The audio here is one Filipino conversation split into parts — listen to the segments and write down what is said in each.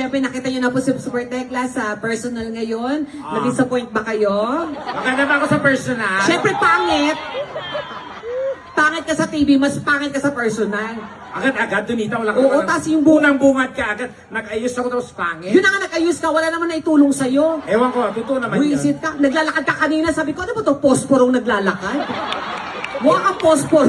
syempre nakita nyo na po si Super Tekla sa personal ngayon. Na-disappoint ba kayo? Maganda ba ako sa personal? Syempre pangit! Pangit ka sa TV, mas pangit ka sa personal. Agad-agad, Donita, wala ka Oo, naman. tas yung Unang bungad ka agad. Nag-ayos ako tapos pangit. Yun na nga nag-ayos ka, wala naman naitulong sa'yo. Ewan ko, totoo naman yan. Buisit ka, naglalakad ka kanina, sabi ko, ano ba to, posporong naglalakad? Mukha kang pospor.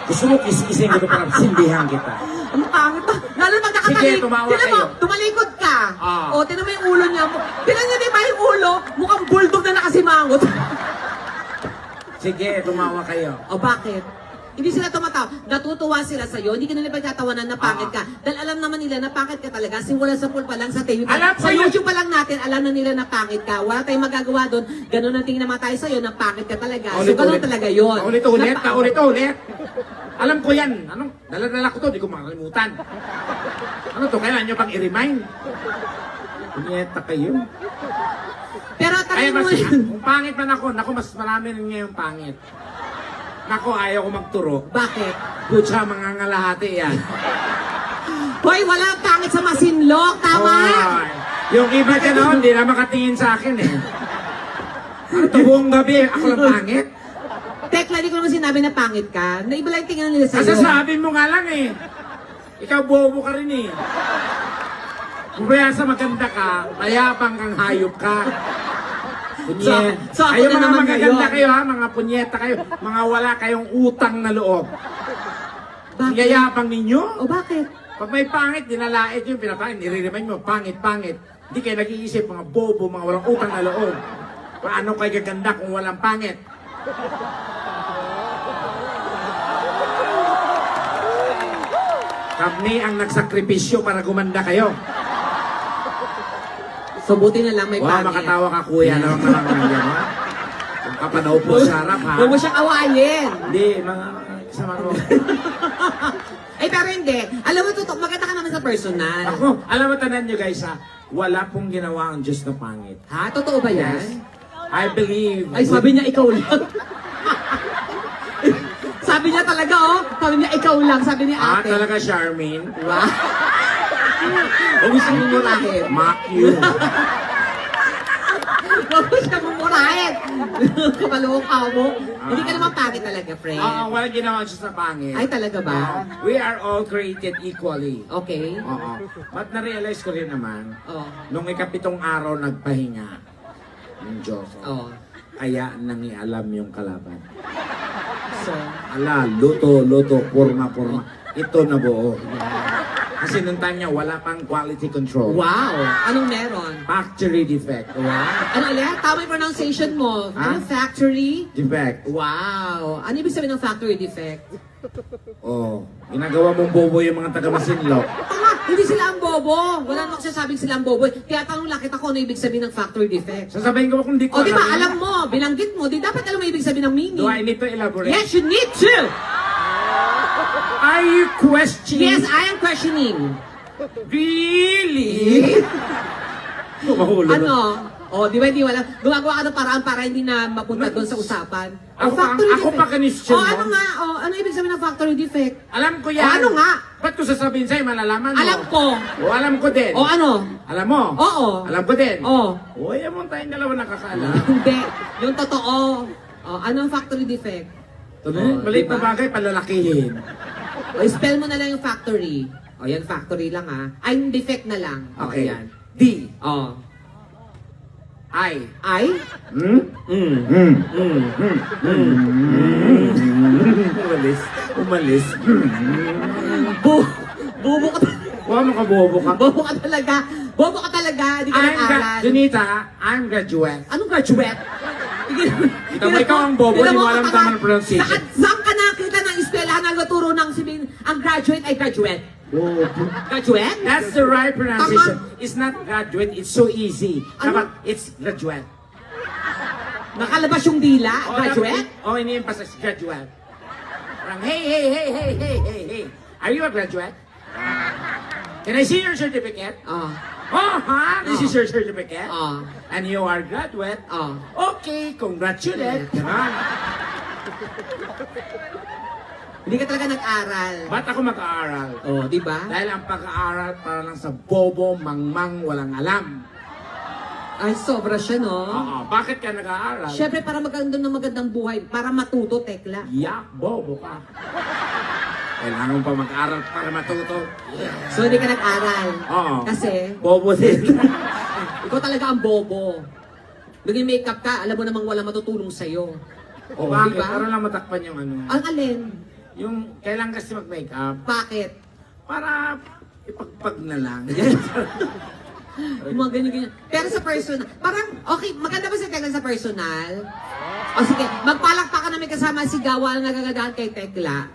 Gusto mo kis-kising ko para sindihan kita. Ang pangit to. Lalo pag nakatalikod. Sige, tumawa Tinan mo, kayo. tumalikod ka. Ah. O, tinan mo yung ulo niya. Tinan niyo di ba yung ulo? Mukhang bulldog na nakasimangot. Sige, tumawa kayo. O, bakit? Hindi sila tumatawa. Natutuwa sila sa'yo. Hindi ka nila pagtatawanan na pangit ka. Dahil alam naman nila na pangit ka talaga. Simula sa pool pa lang, sa TV. Alam Sa ko yun. YouTube pa lang natin, alam na nila na pangit ka. Wala tayong magagawa doon. Ganun ang tingin naman tayo sa'yo na pangit ka talaga. So, ganun talaga yun. Paulit-ulit, paulit-ulit. Alam ko yan. Anong, dala-dala ko to, di ko makalimutan. Ano to, kailan nyo pang i-remind? Punyeta kayo. Pero Ay, tanong mo mas, yun. kung pangit man ako, naku, mas marami rin ngayong pangit. Naku, ayaw ko magturo. Bakit? Putsa, mga ngalahati yan. Hoy, wala pangit sa masinlok. Tama? Oy, yung iba dyan noon, hindi na makatingin sa akin eh. Ano to, buong gabi, ako lang pangit? Tekla, di ko naman sinabi na pangit ka. Naiba lang yung tingin nila sa'yo. Kasasabi mo nga lang eh. Ikaw bobo ka rin eh. Kung kaya sa maganda ka, mayabang kang hayop ka. Punyet. So, ako Kayo na mga naman magaganda ngayon. kayo ha, mga punyeta kayo, mga wala kayong utang na loob. Bakit? Yayabang ninyo. O bakit? Pag may pangit, dinalait yung pinapangit, nire-remind mo, pangit, pangit. Hindi kayo nag-iisip, mga bobo, mga walang utang na loob. Paano kayo gaganda kung walang pangit? Kami ang nagsakripisyo para gumanda kayo. So, buti na lang may Wow, pangit. makatawa ka kuya. Nawang naman yan, ha? Kung kapanaw po sa harap, ha? Huwag mo siyang awayin. Hindi, mga kasama mo. Ay, pero hindi. Alam mo, totoo, maganda ka naman sa personal. Ako, alam mo, tanan nyo guys, ha? Wala pong ginawa ang Diyos na pangit. Ha? Totoo ba yan? Yes. I believe. Ay, sabi niya, ikaw lang. Sabi niya talaga, oh. Sabi niya, ikaw lang. Sabi ni Ah, ate. talaga, Charmaine. Diba? Huwag mo siyang mumurahin. Mock you. Huwag mo siyang mumurahin. Kapaloka mo. Hindi ka naman pangit talaga, friend. Oo, walang ginawa ang Diyos na pangit. Ay, talaga ba? We are all created equally. Okay. Oo. At na-realize ko rin naman, Oh. nung ikapitong araw nagpahinga ng Diyos. Oh. Kaya nangialam yung kalaban. So, Ala, luto, purma. Ito na buo. Kasi nung time niya, wala pang quality control. wow. Anong meron? Factory defect. Wow. Ano ulit? Tama yung pronunciation mo. Ha? Ano? Factory? Defect. Wow. Ano ibig sabihin ng factory defect? Oh, ginagawa mong bobo yung mga taga-Masinloc. Tama, hindi sila ang bobo. Wala namang sasabing sila ang bobo. Kaya tanong lang kita kung ano ibig sabihin ng factory defect. Sasabihin ko kung di ko O di ba, yun. alam mo, binanggit mo, di dapat alam mo ibig sabihin ng meaning. Do I need to elaborate? Yes, you need to! Are you questioning? Yes, I am questioning. Really? Mahulog. Ano? O, di ba, di wala. Gumagawa ka ng paraan para hindi na mapunta doon sa usapan. O, Ako pa kanisyon O, mo. ano nga? O, ano ibig sabihin ng factory defect? Alam ko yan. O, ano nga? Ba't ko sasabihin sa'yo, malalaman mo? Alam ko. O, alam ko din. O, ano? Alam mo? Oo. Alam ko din. O. O, yan mo tayong dalawa nakakaalam. Hindi. Yung totoo. O, ano ang factory defect? Maliit diba? na bagay, palalakihin. O, spell mo na lang yung factory. O, yan factory lang ha. Ay, yung defect na lang. O, Okay. yan. D. O. I. Ay? Umalis. Bobo ka Huwag mo ka bobo ka. Bobo ka talaga. Bobo ka talaga. Hindi ka nag-aral. Junita, I'm graduate. Anong graduate? Kita mo, ikaw ang bobo, di mo alam tama ng pronunciation. Saan ka nakita ng eskwelahan na nagtuturo ng sabihin, ang graduate ay graduate? Bobo. Graduate? That's the right pronunciation. It's not graduate, it's so easy. Ano? Dapat, it's graduate. Nakalabas yung dila? Graduate? Oh, ini-emphasize, graduate. Parang, hey. Are you a graduate? Can I see your certificate? Oh. Oh, ha? This is your certificate? Oh. And you are graduate? Oh. Okay, congratulate. Ganon. Hindi ka talaga nag-aral. Ba't ako mag-aaral? Oh, di ba? Dahil ang pag-aaral para lang sa bobo, mangmang, walang alam. Ay, sobra siya, no? Oo, bakit ka nag-aaral? Siyempre, para magkaroon ng magandang buhay, para matuto, tekla. Yak, bobo ka. Kailangan mo pa mag-aaral para matuto. So, hindi ka nag-aral. Oo. Kasi, Bobo din. ikaw talaga ang bobo. Naging makeup ka, alam mo namang wala matutulong sa'yo. O Oh, bakit? di ba? Para lang matakpan yung ano. Ang alin? Yung kailangan kasi mag-makeup Bakit? para ipagpag na lang. Yung mga ganyan-ganyan. Pero sa personal, parang, okay, maganda ba si Tekla sa personal? O sige, magpalakpakan namin kasama si Gawa na nagagadahan kay Tekla.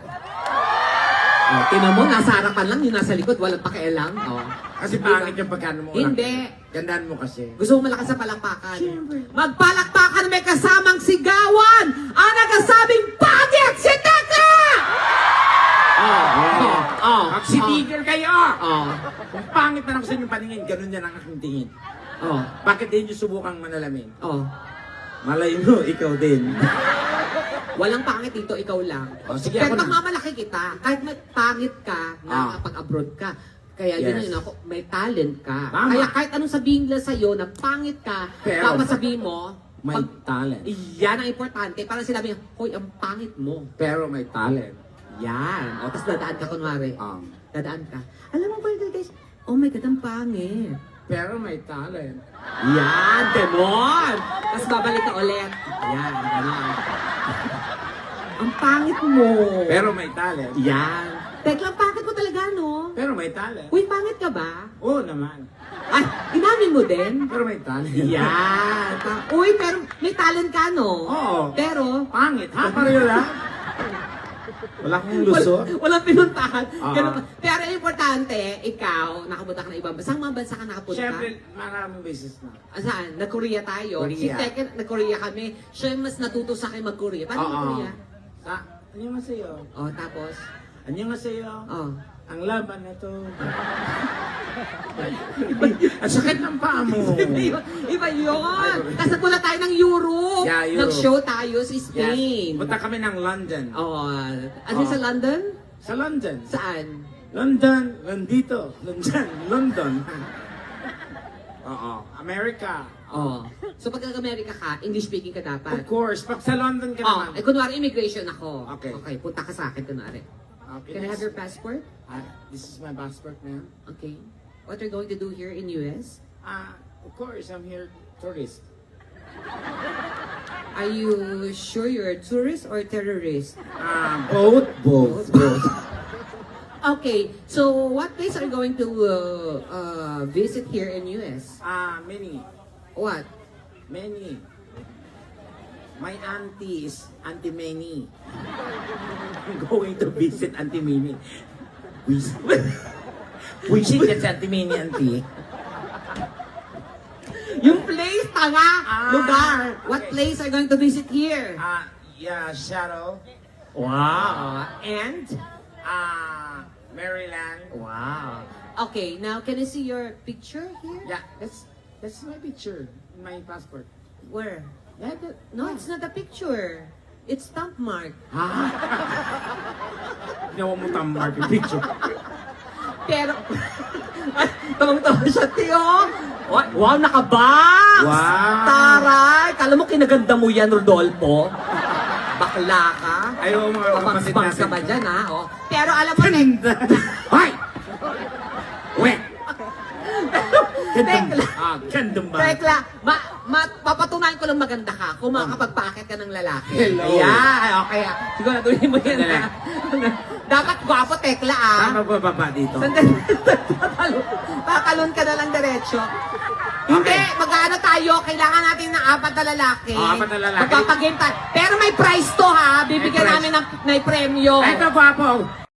O, tinan mo, nasa harapan lang, yung nasa likod, walang pakialam. O. Kasi pangit yung pagkano mo. Hindi. Gandaan mo kasi. Gusto mo malakas sa palakpakan? Siyempre. Magpalakpakan may kasamang sigawan! Ang nagsasabing pangit si Tekla! Magsitigil kayo! Oh. Kung pangit na lang sa inyong paningin, ganun yan ang aking tingin. Oh. Bakit din yung subukang manalamin? Oh. Malay mo, ikaw din. Walang pangit dito, ikaw lang. Oh, sige, Pero ako na. pagmamalaki kita, kahit may pangit ka, nakakapag-abroad ka, kaya Yes. yun ako, may talent ka. Tama. Kaya kahit anong sabihin nila sa'yo na pangit ka, Pero- dapat sabihin mo, May talent. Yan ang importante. Para sinabi niya, hoy, ang pangit mo. Pero may talent. Yan. O, tapos dadaan ka kunwari. Um, Dadaan ka. Alam mo ba guys, oh my God, ang pangit. pero may talent. Yan, demon! Tapos babalik ka ulit. Yan, gano'n. Ang pangit mo. Pero may talent. Yan. Tekla, pangit mo talaga, no? Pero may talent. Uy, pangit ka ba? Oo naman. Ay, inamin mo din? Pero may talent. Yan. Uy, pero may talent ka, no? Oo. Pero, Pangit, ha? Pareho lang. Wala kang luso. walang pinuntahan. Oo. Ganun pa. Pero importante, ikaw, nakapunta ka ng ibang bansa. Saan mga bansa ka nakapunta? Siyempre, maraming beses na. Saan? Nag-Korea tayo. Korea. Si Tekken, nag-Korea kami. Siya yung mas natuto sa akin mag-Korea. Paano Oo. mag-Korea? Ano nga sa'yo? Oh, tapos? Ano nga sa'yo? Oh. Ang laban na to. Ang sakit ng paa mo. Iba yun. Kasi pula tayo ng Europe. Yeah, Europe. Nag-show tayo sa Spain. Yes. Punta kami ng London. Oh, ano sa London? Sa London. Saan? London. Nandito. London. London. Oo. America. Oh. So pag nag-America ka, English speaking ka dapat. Of course. Pag sa London ka Oh, naman. kunwari immigration ako. Okay. Okay, punta ka sa akin kunwari. Okay, Can I have your passport? This is my passport now. Okay. What are you going to do here in US? Of course, I'm here tourist. Are you sure you're a tourist or terrorist? Both. Both. Okay, so what place are you going to visit here in US? Many. What? Many. My auntie is Auntie Manny. I'm going to visit Auntie Manny. Wishing that's Auntie Manny, Auntie. Yung place, tanga! Lugar! What okay. place are you going to visit here? Yeah, Shadow. Wow! And? Maryland. Wow! Okay, now can I see your picture here? Yeah, that's my picture, my passport. Where? Yeah, No, it's not a picture. It's stamp mark. Ginawa mo tambar yung picture. Pero, tawang-tawa siya, Tio. Wow, nakabox! Wow. Taray! Kala mo kinaganda mo yan, Rodolfo? Bakla ka? Ayaw mga kapatid Pabangs ka natin. ba dyan, ha? Oh. Pero alam mo, Hoy! Weh! Tekla, Gandang ba? Tekla, papatunayan ko lang maganda ka kung makakapagpakit ka ng lalaki. Hello. Ayan, okay. Siguraduhin mo yan. Sandali. Dapat gwapo, Tekla, ah. Saan magbababa dito? Sandali. Tatalon ka na lang diretso. Hindi, mag-ano tayo, kailangan natin ng 4 na lalaki. 4 na lalaki. Magpapagame tayo. Pero may prize to ha, bibigyan May prize. namin ng may premyo. Ito, gwapo.